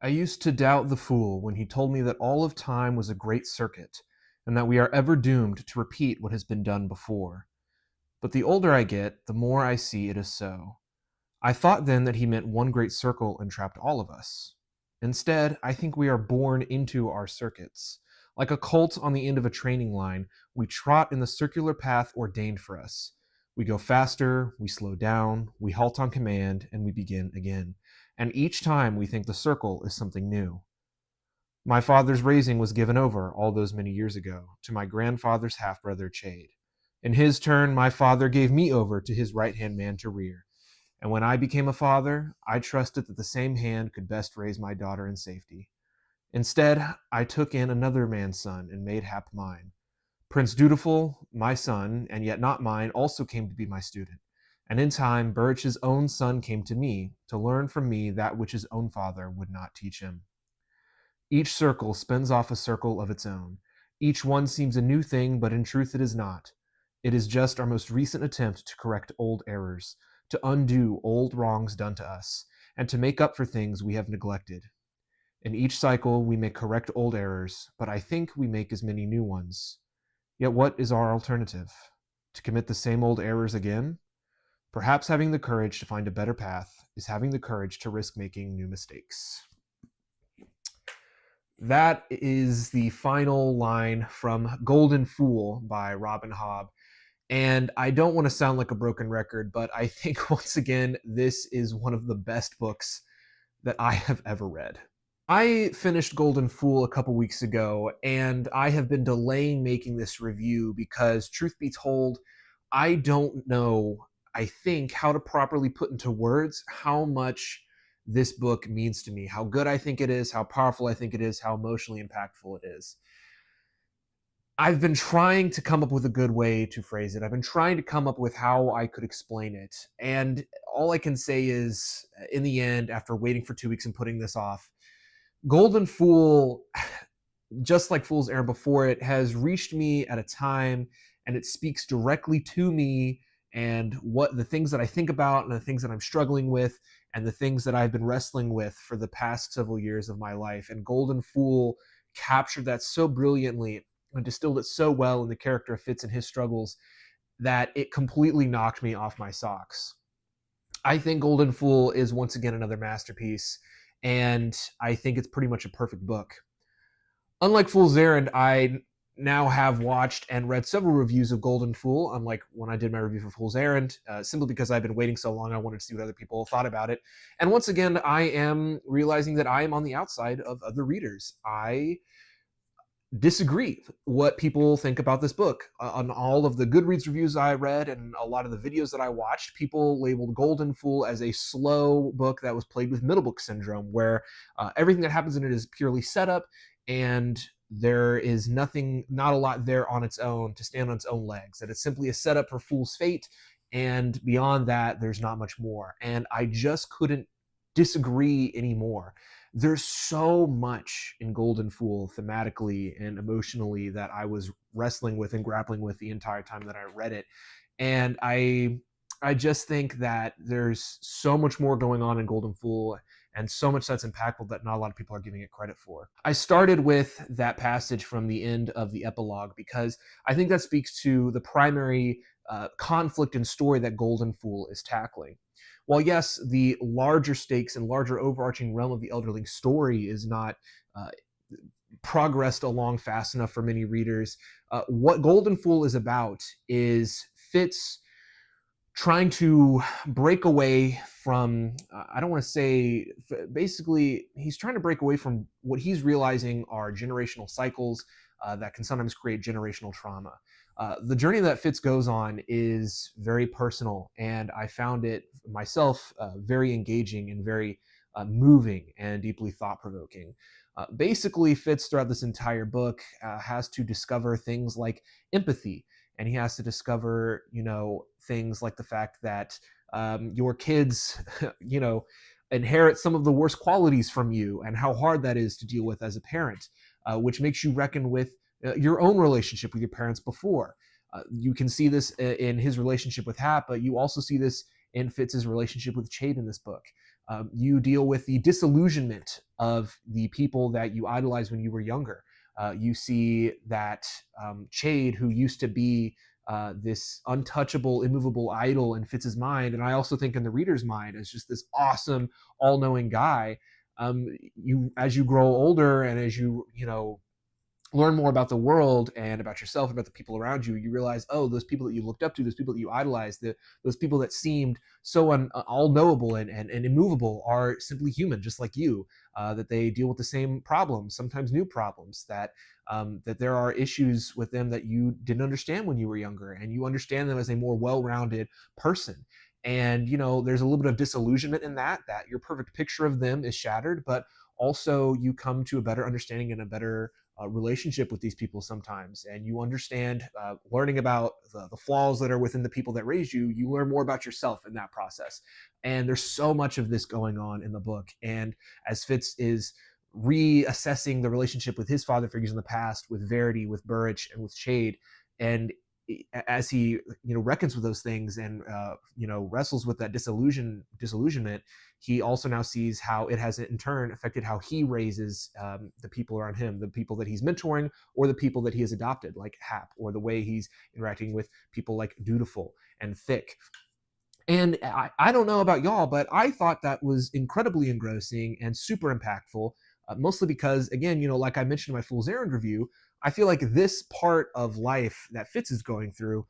I used to doubt the fool when he told me that all of time was a great circuit, and that we are ever doomed to repeat what has been done before. But the older I get, the more I see it is so. I thought then that he meant one great circle entrapped all of us. Instead, I think we are born into our circuits. Like a colt on the end of a training line, we trot in the circular path ordained for us. We go faster, we slow down, we halt on command, and we begin again. And each time we think the circle is something new. My father's raising was given over, all those many years ago, to my grandfather's half brother Chade. In his turn, my father gave me over to his right hand man to rear. And when I became a father, I trusted that the same hand could best raise my daughter in safety. Instead, I took in another man's son and made Hap mine. Prince Dutiful, my son, and yet not mine, also came to be my student. And in time, Burrich's own son came to me to learn from me that which his own father would not teach him. Each circle spins off a circle of its own. Each one seems a new thing, but in truth it is not. It is just our most recent attempt to correct old errors, to undo old wrongs done to us, and to make up for things we have neglected. In each cycle, we may correct old errors, but I think we make as many new ones. Yet what is our alternative? To commit the same old errors again? Perhaps having the courage to find a better path is having the courage to risk making new mistakes. That is the final line from Golden Fool by Robin Hobb. And I don't want to sound like a broken record, but I think once again, this is one of the best books that I have ever read. I finished Golden Fool a couple weeks ago, and I have been delaying making this review because, truth be told, I don't know, I think, how to properly put into words how much this book means to me, how good I think it is, how powerful I think it is, how emotionally impactful it is. I've been trying to come up with a good way to phrase it. I've been trying to come up with how I could explain it. And all I can say is, in the end, after waiting for 2 weeks and putting this off, Golden Fool, just like Fool's Errand before it, has reached me at a time, and it speaks directly to me and what the things that I think about and the things that I'm struggling with and the things that I've been wrestling with for the past several years of my life. And Golden Fool captured that so brilliantly and distilled it so well in the character of Fitz and his struggles that it completely knocked me off my socks. I think Golden Fool is once again another masterpiece, and I think it's pretty much a perfect book. Unlike Fool's Errand, I now have watched and read several reviews of Golden Fool, unlike when I did my review for Fool's Errand, simply because I've been waiting so long, I wanted to see what other people thought about it. And once again, I am realizing that I am on the outside of other readers. I disagree what people think about this book. On all of the Goodreads reviews I read and a lot of the videos that I watched, people labeled Golden Fool as a slow book that was plagued with middle book syndrome, where everything that happens in it is purely setup and there is nothing, not a lot there on its own to stand on its own legs, that it's simply a setup for Fool's Fate, and beyond that, there's not much more. And I just couldn't disagree anymore. There's so much in Golden Fool thematically and emotionally that I was wrestling with and grappling with the entire time that I read it. And I just think that there's so much more going on in Golden Fool and so much that's impactful that not a lot of people are giving it credit for. I started with that passage from the end of the epilogue because I think that speaks to the primary conflict and story that Golden Fool is tackling. While yes, the larger stakes and larger overarching realm of the Elderling story is not uh, progressed along fast enough for many readers, what Golden Fool is about is Fitz trying to break away from, I don't want to say, basically, he's trying to break away from what he's realizing are generational cycles that can sometimes create generational trauma. The journey that Fitz goes on is very personal, and I found it myself very engaging and very moving and deeply thought-provoking. Basically, Fitz, throughout this entire book, has to discover things like empathy, and he has to discover, things like the fact that your kids, inherit some of the worst qualities from you, and how hard that is to deal with as a parent, which makes you reckon with your own relationship with your parents before. You can see this in his relationship with Hap, but you also see this in Fitz's relationship with Chade in this book. You deal with the disillusionment of the people that you idolized when you were younger. You see that Chade, who used to be this untouchable, immovable idol in Fitz's mind, and I also think in the reader's mind, as just this awesome, all-knowing guy. You, as you grow older and as you learn more about the world and about yourself, about the people around you, you realize, oh, those people that you looked up to, those people that you idolized, those people that seemed so all knowable and immovable are simply human, just like you. That they deal with the same problems, sometimes new problems. That there are issues with them that you didn't understand when you were younger, and you understand them as a more well-rounded person. And there's a little bit of disillusionment in that. That your perfect picture of them is shattered, but also you come to a better understanding and a better relationship with these people sometimes, and you understand, learning about the flaws that are within the people that raised you. You learn more about yourself in that process, and there's so much of this going on in the book. And as Fitz is reassessing the relationship with his father figures in the past, with Verity, with Burrich, and with Chade, and as he reckons with those things and wrestles with that disillusionment, he also now sees how it has in turn affected how he raises the people around him, the people that he's mentoring, or the people that he has adopted, like Hap, or the way he's interacting with people like Dutiful and Thick. And I don't know about y'all, but I thought that was incredibly engrossing and super impactful, mostly because, again, like I mentioned in my Fool's Errand review, I feel like this part of life that Fitz is going through,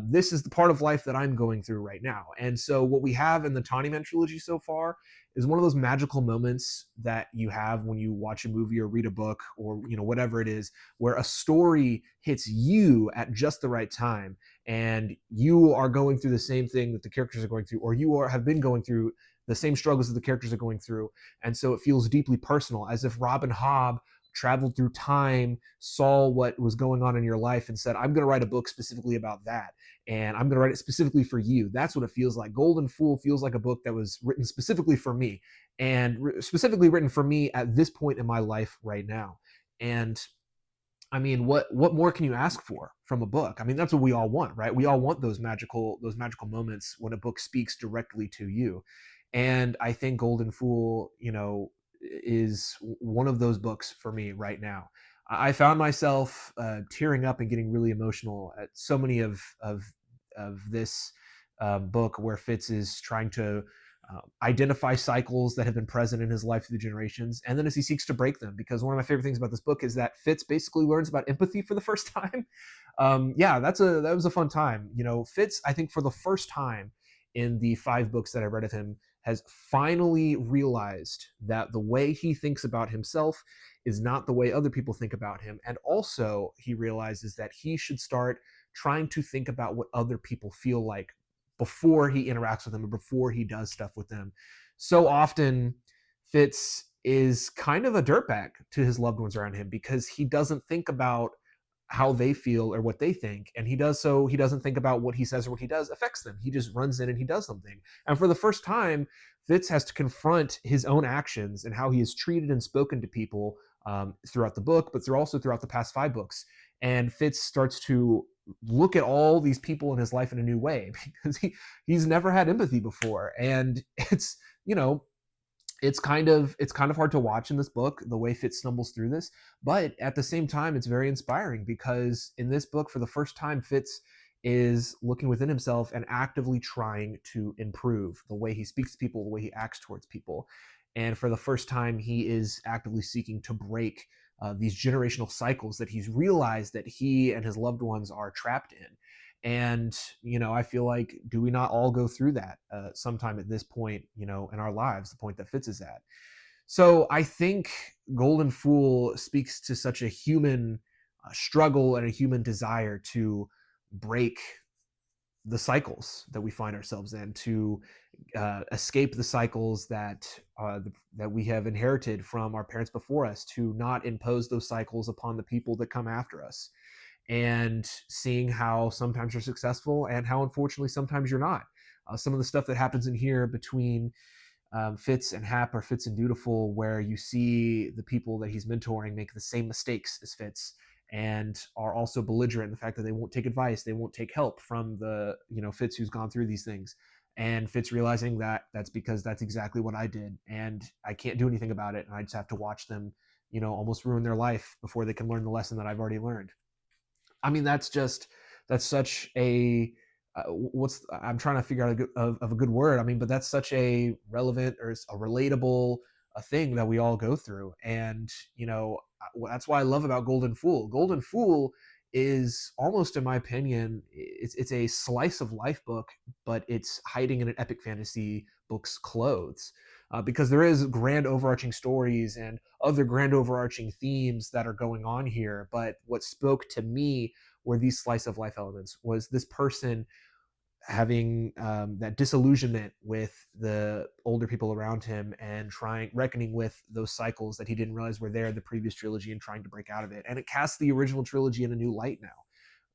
this is the part of life that I'm going through right now. And so what we have in the Tawny trilogy so far is one of those magical moments that you have when you watch a movie or read a book or whatever it is, where a story hits you at just the right time, and you are going through the same thing that the characters are going through, or have been going through the same struggles that the characters are going through. And so it feels deeply personal, as if Robin Hobb traveled through time, saw what was going on in your life, and said, I'm going to write a book specifically about that. And I'm going to write it specifically for you. That's what it feels like. Golden Fool feels like a book that was written specifically for me, and specifically written for me at this point in my life right now. And I mean, what more can you ask for from a book? I mean, that's what we all want, right? We all want those magical moments when a book speaks directly to you. And I think Golden Fool, is one of those books for me right now. I found myself tearing up and getting really emotional at so many of this book, where Fitz is trying to identify cycles that have been present in his life through the generations, and then as he seeks to break them. Because one of my favorite things about this book is that Fitz basically learns about empathy for the first time. Yeah, that was a fun time. Fitz, I think, for the first time in the 5 books that I've read of him, has finally realized that the way he thinks about himself is not the way other people think about him. And also, he realizes that he should start trying to think about what other people feel like before he interacts with them or before he does stuff with them. So often, Fitz is kind of a dirtbag to his loved ones around him, because he doesn't think about how they feel or what they think, and he doesn't think about what he says or what he does affects them. He just runs in and he does something. And for the first time, Fitz has to confront his own actions and how he has treated and spoken to people, throughout the book, but also throughout the past 5 books. And Fitz starts to look at all these people in his life in a new way, because he's never had empathy before. And it's you know it's kind of hard to watch in this book, the way Fitz stumbles through this, but at the same time it's very inspiring, because in this book, for the first time, Fitz is looking within himself and actively trying to improve the way he speaks to people, the way he acts towards people. And for the first time, he is actively seeking to break these generational cycles that he's realized that he and his loved ones are trapped in. And I feel like, do we not all go through that sometime at this point, in our lives, the point that Fitz is at? So I think Golden Fool speaks to such a human struggle and a human desire to break the cycles that we find ourselves in, to escape the cycles that we have inherited from our parents before us, to not impose those cycles upon the people that come after us, and seeing how sometimes you're successful and how, unfortunately, sometimes you're not. Some of the stuff that happens in here between Fitz and Hap, or Fitz and Dutiful, where you see the people that he's mentoring make the same mistakes as Fitz, and are also belligerent in the fact that they won't take advice, they won't take help from the Fitz who's gone through these things. and Fitz realizing that that's because that's exactly what I did, and I can't do anything about it, and I just have to watch them, almost ruin their life before they can learn the lesson that I've already learned. I mean, that's such a what's I'm trying to figure out of a good word. I mean, but that's such a relevant or a relatable a thing that we all go through, and that's why I love about Golden Fool. Golden Fool is almost, in my opinion, it's a slice of life book, but it's hiding in an epic fantasy book's clothes. Because there is grand overarching stories and other grand overarching themes that are going on here. But what spoke to me were these slice of life elements. Was this person having that disillusionment with the older people around him and reckoning with those cycles that he didn't realize were there in the previous trilogy and trying to break out of it. And it casts the original trilogy in a new light now,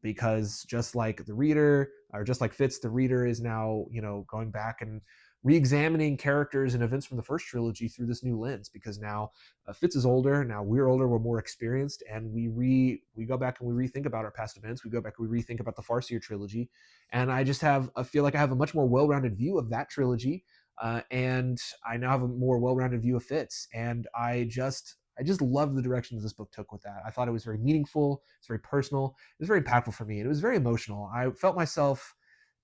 because just like the reader, or just like Fitz, the reader is now, going back and re-examining characters and events from the first trilogy through this new lens, because now Fitz is older, now we're older, we're more experienced, and we go back and we rethink about our past events. We go back and we rethink about the Farseer trilogy, and I feel like I have a much more well-rounded view of that trilogy, and I now have a more well-rounded view of Fitz, and I just love the directions this book took with that. I thought it was very meaningful. It's very personal. It was very impactful for me. And it was very emotional. I felt myself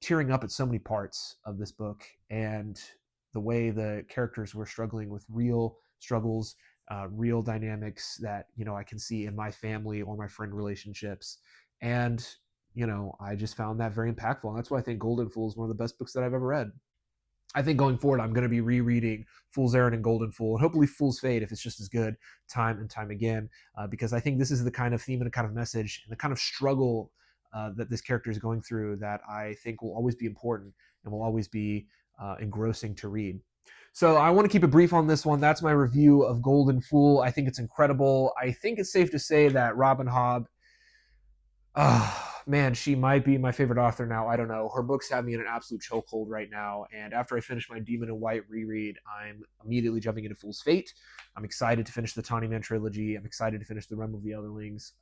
tearing up at so many parts of this book, and the way the characters were struggling with real struggles, real dynamics that I can see in my family or my friend relationships, and I just found that very impactful. And that's why I think Golden Fool is one of the best books that I've ever read. I think going forward, I'm going to be rereading Fool's Errand and Golden Fool, and hopefully Fool's Fate if it's just as good time and time again, because I think this is the kind of theme and the kind of message and the kind of struggle that this character is going through that I think will always be important and will always be engrossing to read. So I want to keep it brief on this one. That's my review of Golden Fool. I think it's incredible. I think it's safe to say that Robin Hobb, man, she might be my favorite author now. I don't know. Her books have me in an absolute chokehold right now. And after I finish my Demon in White reread, I'm immediately jumping into Fool's Fate. I'm excited to finish the Tawny Man trilogy. I'm excited to finish the Realm of the Elderlings.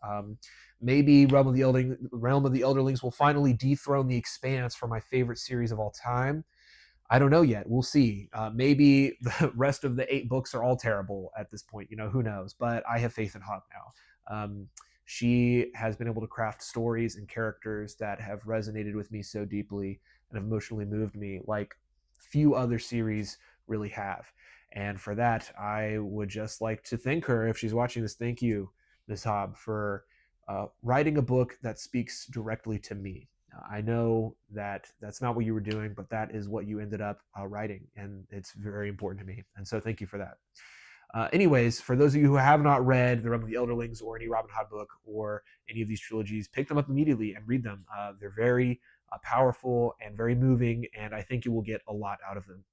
Maybe Realm of the Elderlings will finally dethrone The Expanse for my favorite series of all time. I don't know yet. We'll see. Maybe the rest of the 8 books are all terrible at this point. Who knows? But I have faith in Hobb now. She has been able to craft stories and characters that have resonated with me so deeply and have emotionally moved me like few other series really have. And for that, I would just like to thank her. If she's watching this, thank you, Ms. Hobb, for writing a book that speaks directly to me. I know that that's not what you were doing, but that is what you ended up writing, and it's very important to me. And so thank you for that. Anyways, for those of you who have not read The Realm of the Elderlings or any Robin Hood book or any of these trilogies, pick them up immediately and read them. They're very powerful and very moving, and I think you will get a lot out of them.